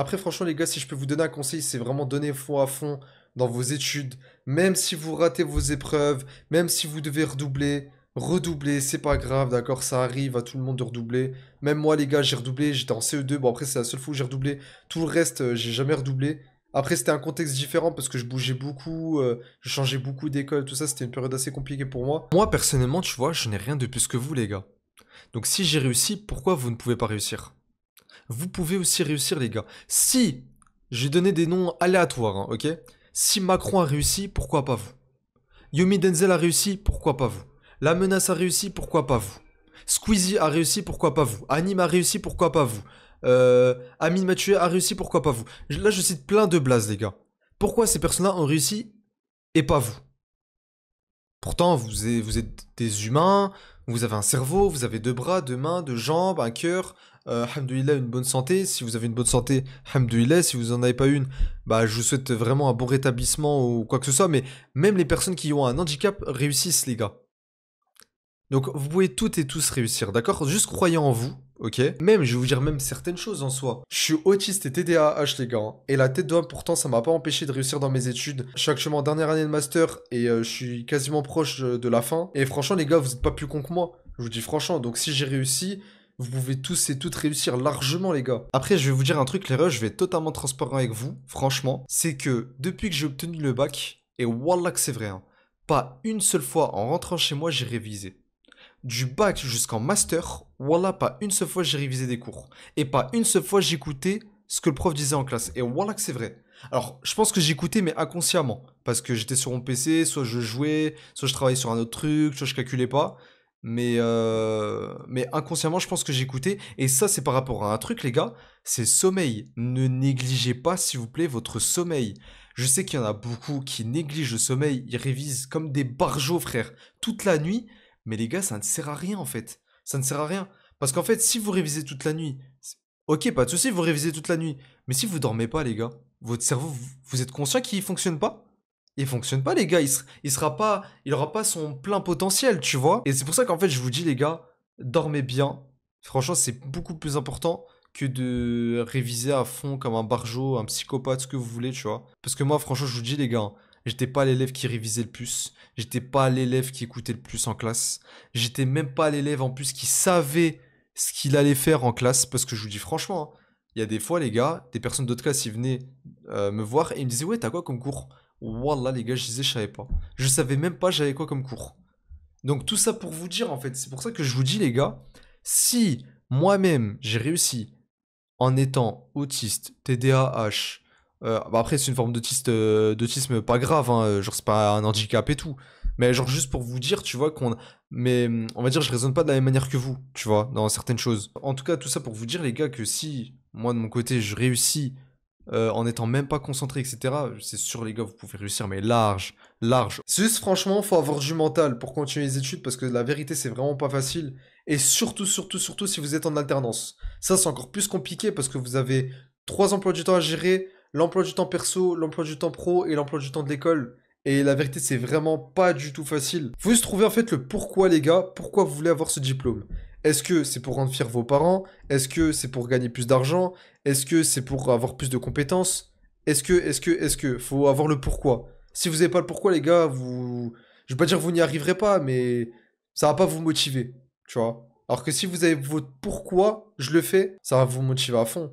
Après, franchement, les gars, si je peux vous donner un conseil, c'est vraiment donner foi à fond dans vos études. Même si vous ratez vos épreuves, même si vous devez redoubler, redoubler, c'est pas grave, d'accord? Ça arrive à tout le monde de redoubler. Même moi, les gars, j'ai redoublé, j'étais en CE2. Bon, après, c'est la seule fois où j'ai redoublé. Tout le reste, j'ai jamais redoublé. Après, c'était un contexte différent parce que je bougeais beaucoup, je changeais beaucoup d'école, tout ça, c'était une période assez compliquée pour moi. Moi, personnellement, tu vois, je n'ai rien de plus que vous, les gars. Donc, si j'ai réussi, pourquoi vous ne pouvez pas réussir? Vous pouvez aussi réussir, les gars. Si, je vais donner des noms aléatoires, hein, ok? Si Macron a réussi, pourquoi pas vous? Yomi Denzel a réussi, pourquoi pas vous? La menace a réussi, pourquoi pas vous? Squeezie a réussi, pourquoi pas vous? Anime a réussi, pourquoi pas vous? Amine Mathieu a réussi, pourquoi pas vous? Là, je cite plein de blazes, les gars. Pourquoi ces personnes-là ont réussi et pas vous? Pourtant, vous êtes des humains, vous avez un cerveau, vous avez deux bras, deux mains, deux jambes, un cœur. Alhamdoulilah, une bonne santé. Si vous avez une bonne santé, alhamdoulilah. Si vous en avez pas une, bah, je vous souhaite vraiment un bon rétablissement ou quoi que ce soit. Mais même les personnes qui ont un handicap réussissent, les gars. Donc, vous pouvez toutes et tous réussir, d'accord? Juste croyez en vous, ok? Même, je vais vous dire même certaines choses en soi. Je suis autiste et TDAH, les gars, hein. Et la tête d'homme, pourtant, ça m'a pas empêché de réussir dans mes études. Je suis actuellement en dernière année de master et je suis quasiment proche de la fin. Et franchement, les gars, vous êtes pas plus cons que moi. Je vous dis franchement. Donc, si j'ai réussi, vous pouvez tous et toutes réussir largement, les gars. Après, je vais vous dire un truc, les refs, je vais être totalement transparent avec vous, franchement. C'est que depuis que j'ai obtenu le bac, et wallah que c'est vrai, hein, pas une seule fois en rentrant chez moi, j'ai révisé. Du bac jusqu'en master, voilà, pas une seule fois j'ai révisé des cours. Et pas une seule fois j'écoutais ce que le prof disait en classe. Et voilà que c'est vrai. Alors, je pense que j'écoutais, mais inconsciemment. Parce que j'étais sur mon PC, soit je jouais, soit je travaillais sur un autre truc, soit je calculais pas. Mais inconsciemment, je pense que j'écoutais. Et ça, c'est par rapport à un truc, les gars, c'est sommeil. Ne négligez pas, s'il vous plaît, votre sommeil. Je sais qu'il y en a beaucoup qui négligent le sommeil. Ils révisent comme des barjots, frère, toute la nuit. Mais les gars, ça ne sert à rien en fait. Ça ne sert à rien. Parce qu'en fait, si vous révisez toute la nuit, ok, pas de souci, vous révisez toute la nuit. Mais si vous dormez pas, les gars, votre cerveau, vous êtes conscient qu'il fonctionne pas? Il fonctionne pas, les gars. Il sera pas, il aura pas son plein potentiel, tu vois. Et c'est pour ça qu'en fait, je vous dis, les gars, dormez bien. Franchement, c'est beaucoup plus important que de réviser à fond comme un barjot, un psychopathe, ce que vous voulez, tu vois. Parce que moi, franchement, je vous dis, les gars, hein, j'étais pas l'élève qui révisait le plus. J'étais pas l'élève qui écoutait le plus en classe. J'étais même pas l'élève en plus qui savait ce qu'il allait faire en classe. Parce que je vous dis franchement, hein, il y a des fois, les gars, des personnes d'autres classes, ils venaient me voir et ils me disaient, ouais, t'as quoi comme cours? Wallah, les gars, je disais, je savais pas. Je savais même pas j'avais quoi comme cours. Donc tout ça pour vous dire, en fait, c'est pour ça que je vous dis, les gars, si moi-même j'ai réussi en étant autiste, TDAH, bah après c'est une forme d'autisme pas grave, hein, genre c'est pas un handicap et tout, mais genre juste pour vous dire, tu vois, mais on va dire je raisonne pas de la même manière que vous, tu vois, dans certaines choses. En tout cas, tout ça pour vous dire, les gars, que si moi de mon côté je réussis en étant même pas concentré, etc. C'est sûr, les gars, vous pouvez réussir, mais large, large. C'est juste, franchement, faut avoir du mental pour continuer les études, parce que la vérité, c'est vraiment pas facile. Et surtout, surtout, surtout, si vous êtes en alternance. Ça, c'est encore plus compliqué, parce que vous avez trois emplois du temps à gérer, l'emploi du temps perso, l'emploi du temps pro et l'emploi du temps de l'école. Et la vérité, c'est vraiment pas du tout facile. Faut juste trouver en fait le pourquoi, les gars, pourquoi vous voulez avoir ce diplôme. Est-ce que c'est pour rendre fiers vos parents? Est-ce que c'est pour gagner plus d'argent? Est-ce que c'est pour avoir plus de compétences? Est-ce que faut avoir le pourquoi. Si vous n'avez pas le pourquoi, les gars, je vais pas dire que vous n'y arriverez pas, mais ça va pas vous motiver, tu vois. Alors que si vous avez votre pourquoi, je le fais, ça va vous motiver à fond.